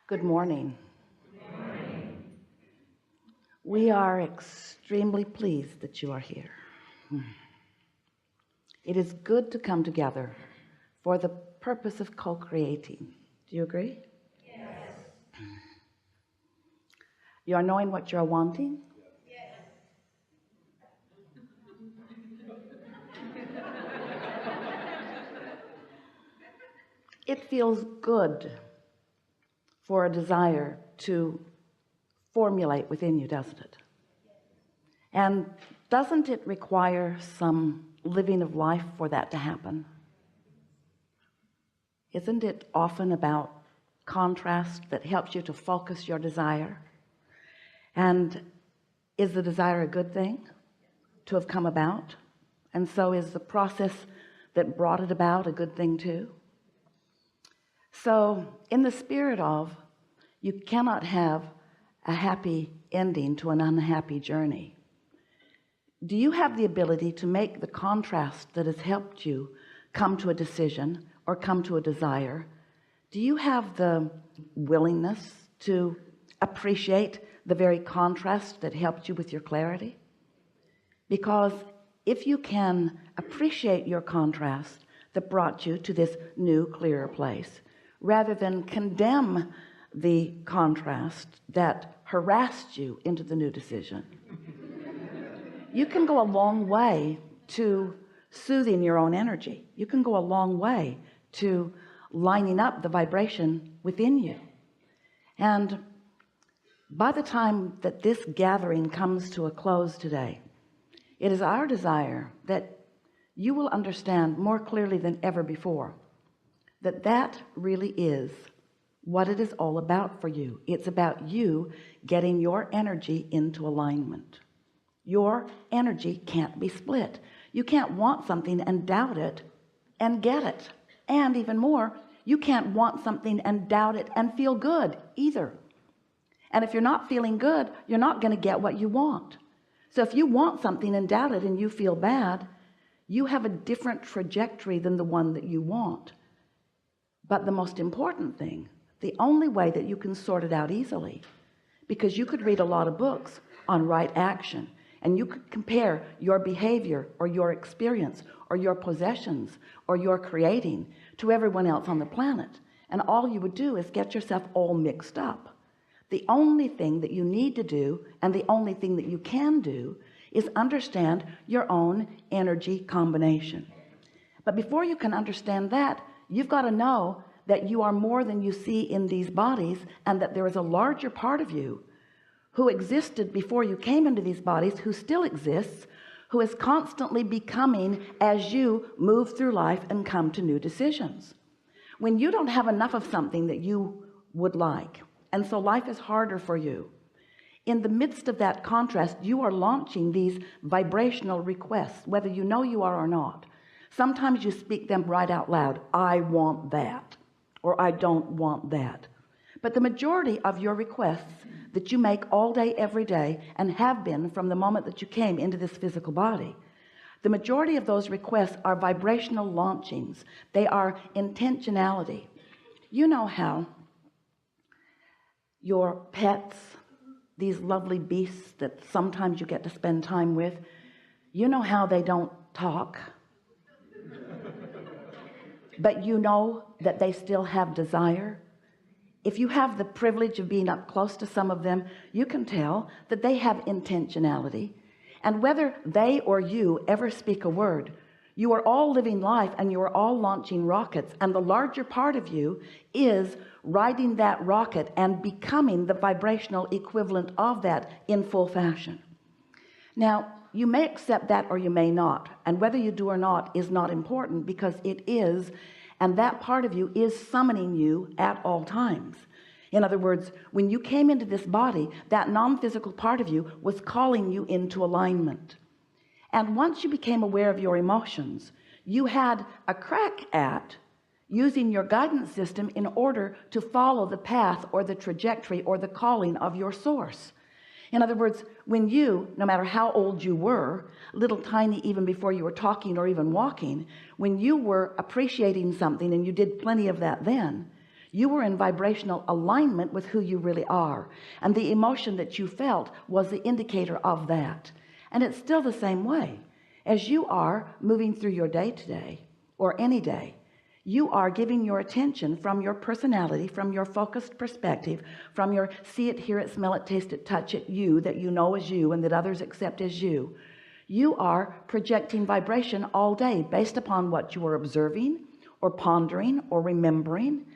Good morning. We are extremely pleased that you are here. It is good to come together for the purpose of co-creating. Do you agree? Yes. You are knowing what you are wanting? Yes. It feels good for a desire to formulate within you, doesn't it? And doesn't it require some living of life for that to happen? Isn't it often about contrast that helps you to focus your desire? And is the desire a good thing to have come about? And so is the process that brought it about a good thing too? So in the spirit of, you cannot have a happy ending to an unhappy journey. Do you have the ability to make the contrast that has helped you come to a decision or come to a desire? Do you have the willingness to appreciate the very contrast that helped you with your clarity? Because if you can appreciate your contrast that brought you to this new, clearer place, rather than condemn the contrast that harassed you into the new decision, you can go a long way to soothing your own energy. You can go a long way to lining up the vibration within you. And by the time that this gathering comes to a close today, it is our desire that you will understand more clearly than ever before that that really is what it is all about for you. It's about you getting your energy into alignment. Your energy can't be split. You can't want something and doubt it and get it. And even more, you can't want something and doubt it and feel good either. And if you're not feeling good, you're not going to get what you want. So if you want something and doubt it and you feel bad, you have a different trajectory than the one that you want. But the most important thing, the only way that you can sort it out easily, because you could read a lot of books on right action, and you could compare your behavior or your experience or your possessions or your creating to everyone else on the planet, and all you would do is get yourself all mixed up. The only thing that you need to do, and the only thing that you can do, is understand your own energy combination. But before you can understand that, you've got to know that you are more than you see in these bodies, and that there is a larger part of you who existed before you came into these bodies, who still exists, who is constantly becoming as you move through life and come to new decisions. When you don't have enough of something that you would like, and so life is harder for you, in the midst of that contrast, you are launching these vibrational requests, whether you know you are or not. Sometimes you speak them right out loud. I want that, or I don't want that. But the majority of your requests that you make all day, every day, and have been from the moment that you came into this physical body, the majority of those requests are vibrational launchings. They are intentionality. You know how your pets, these lovely beasts that sometimes you get to spend time with, you know how they don't talk, but you know that they still have desire. If you have the privilege of being up close to some of them, you can tell that they have intentionality. And whether they or you ever speak a word, you are all living life, and you are all launching rockets, and the larger part of you is riding that rocket and becoming the vibrational equivalent of that in full fashion. Now, you may accept that or you may not, and whether you do or not is not important, because it is, and that part of you is summoning you at all times. In other words, when you came into this body, that non-physical part of you was calling you into alignment. And once you became aware of your emotions, you had a crack at using your guidance system in order to follow the path or the trajectory or the calling of your source. In other words, when you, no matter how old you were, little tiny even before you were talking or even walking, when you were appreciating something, and you did plenty of that then, You were in vibrational alignment with who you really are, and the emotion that you felt was the indicator of that. And it's still the same way as you are moving through your day today, or any day. You are giving your attention from your personality, from your focused perspective, from your see it, hear it, smell it, taste it, touch it, you that you know as you and that others accept as you. You are projecting vibration all day based upon what you are observing or pondering or remembering,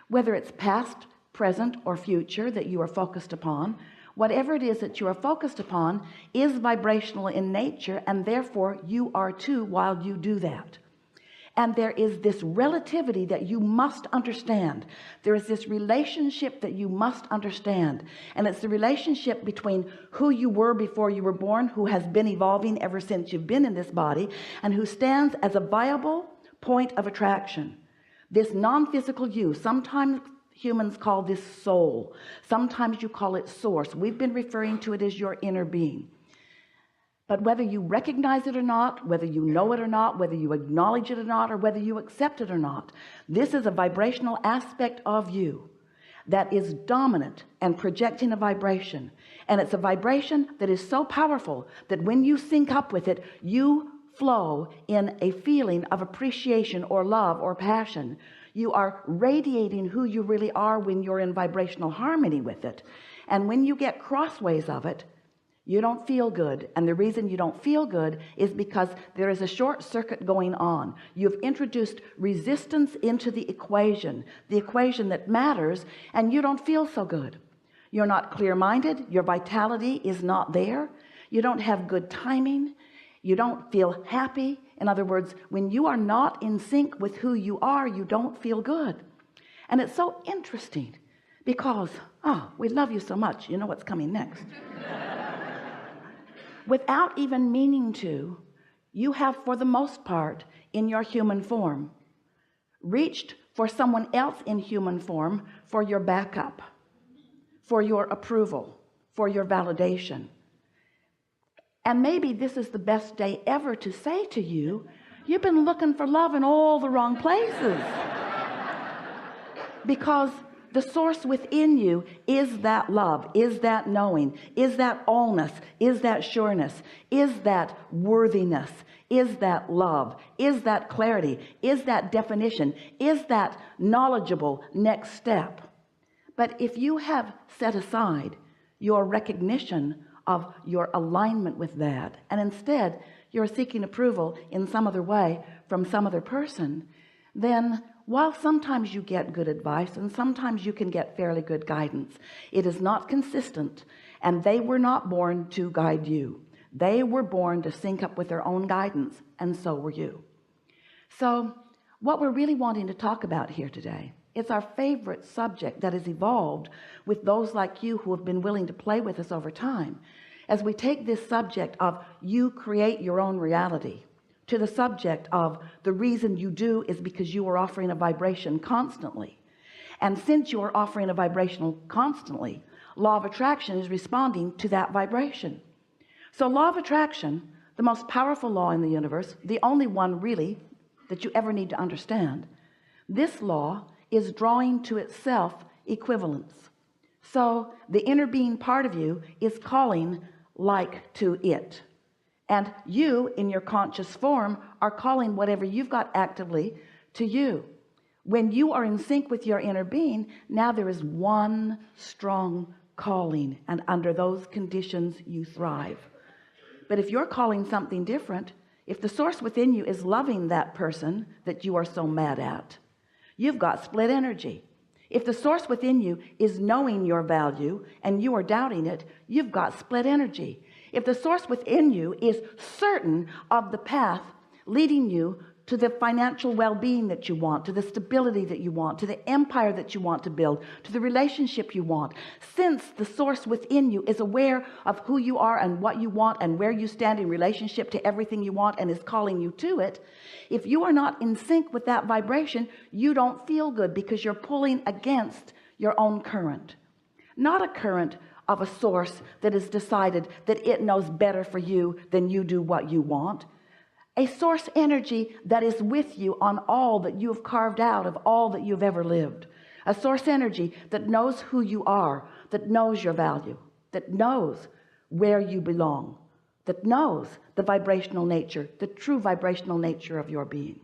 whether it's past, present, or future that you are focused upon. Whatever it is that you are focused upon is vibrational in nature, and therefore you are too while you do that. And there is this relativity that you must understand. There is this relationship that you must understand, and it's the relationship between who you were before you were born, who has been evolving ever since you've been in this body, and who stands as a viable point of attraction. This non-physical you, sometimes humans call this soul, sometimes you call it source. We've been referring to it as your inner being. But whether you recognize it or not, whether you know it or not, whether you acknowledge it or not, or whether you accept it or not, this is a vibrational aspect of you that is dominant and projecting a vibration. And it's a vibration that is so powerful that when you sync up with it, you flow in a feeling of appreciation or love or passion. You are radiating who you really are when you're in vibrational harmony with it. And when you get crossways of it, you don't feel good. And the reason you don't feel good is because there is a short circuit going on. You've introduced resistance into the equation that matters, and you don't feel so good. You're not clear-minded. Your vitality is not there. You don't have good timing. You don't feel happy. In other words, when you are not in sync with who you are, you don't feel good. And it's so interesting because, we love you so much. You know what's coming next. Without even meaning to, you have, for the most part, in your human form, reached for someone else in human form for your backup, for your approval, for your validation. And maybe this is the best day ever to say to you, you've been looking for love in all the wrong places. Because the source within you is that love, is that knowing, is that allness, is that sureness, is that worthiness, is that love, is that clarity, is that definition, is that knowledgeable next step. But if you have set aside your recognition of your alignment with that, and instead you're seeking approval in some other way from some other person, then while sometimes you get good advice and sometimes you can get fairly good guidance, it is not consistent, and they were not born to guide you. They were born to sync up with their own guidance, and so were you. So what we're really wanting to talk about here today, it's our favorite subject that has evolved with those like you who have been willing to play with us over time, as we take this subject of you create your own reality to the subject of the reason you do is because you are offering a vibration constantly. And since you are offering a vibration constantly, law of attraction is responding to that vibration. So law of attraction, the most powerful law in the universe, the only one really that you ever need to understand, this law is drawing to itself equivalence. So the inner being part of you is calling like to it. And you, in your conscious form, are calling whatever you've got actively to you. When you are in sync with your inner being, now there is one strong calling, and under those conditions you thrive. But if you're calling something different, if the source within you is loving that person that you are so mad at, you've got split energy. If the source within you is knowing your value and you are doubting it, you've got split energy. If the source within you is certain of the path leading you to the financial well-being that you want, to the stability that you want, to the empire that you want to build, to the relationship you want, since the source within you is aware of who you are and what you want and where you stand in relationship to everything you want and is calling you to it, if you are not in sync with that vibration, you don't feel good because you're pulling against your own current. Not a current of a source that has decided that it knows better for you than you do what you want. A source energy that is with you on all that you have carved out of all that you've ever lived. a source energy that knows who you are, that knows your value, that knows where you belong, that knows the vibrational nature, the true vibrational nature of your being.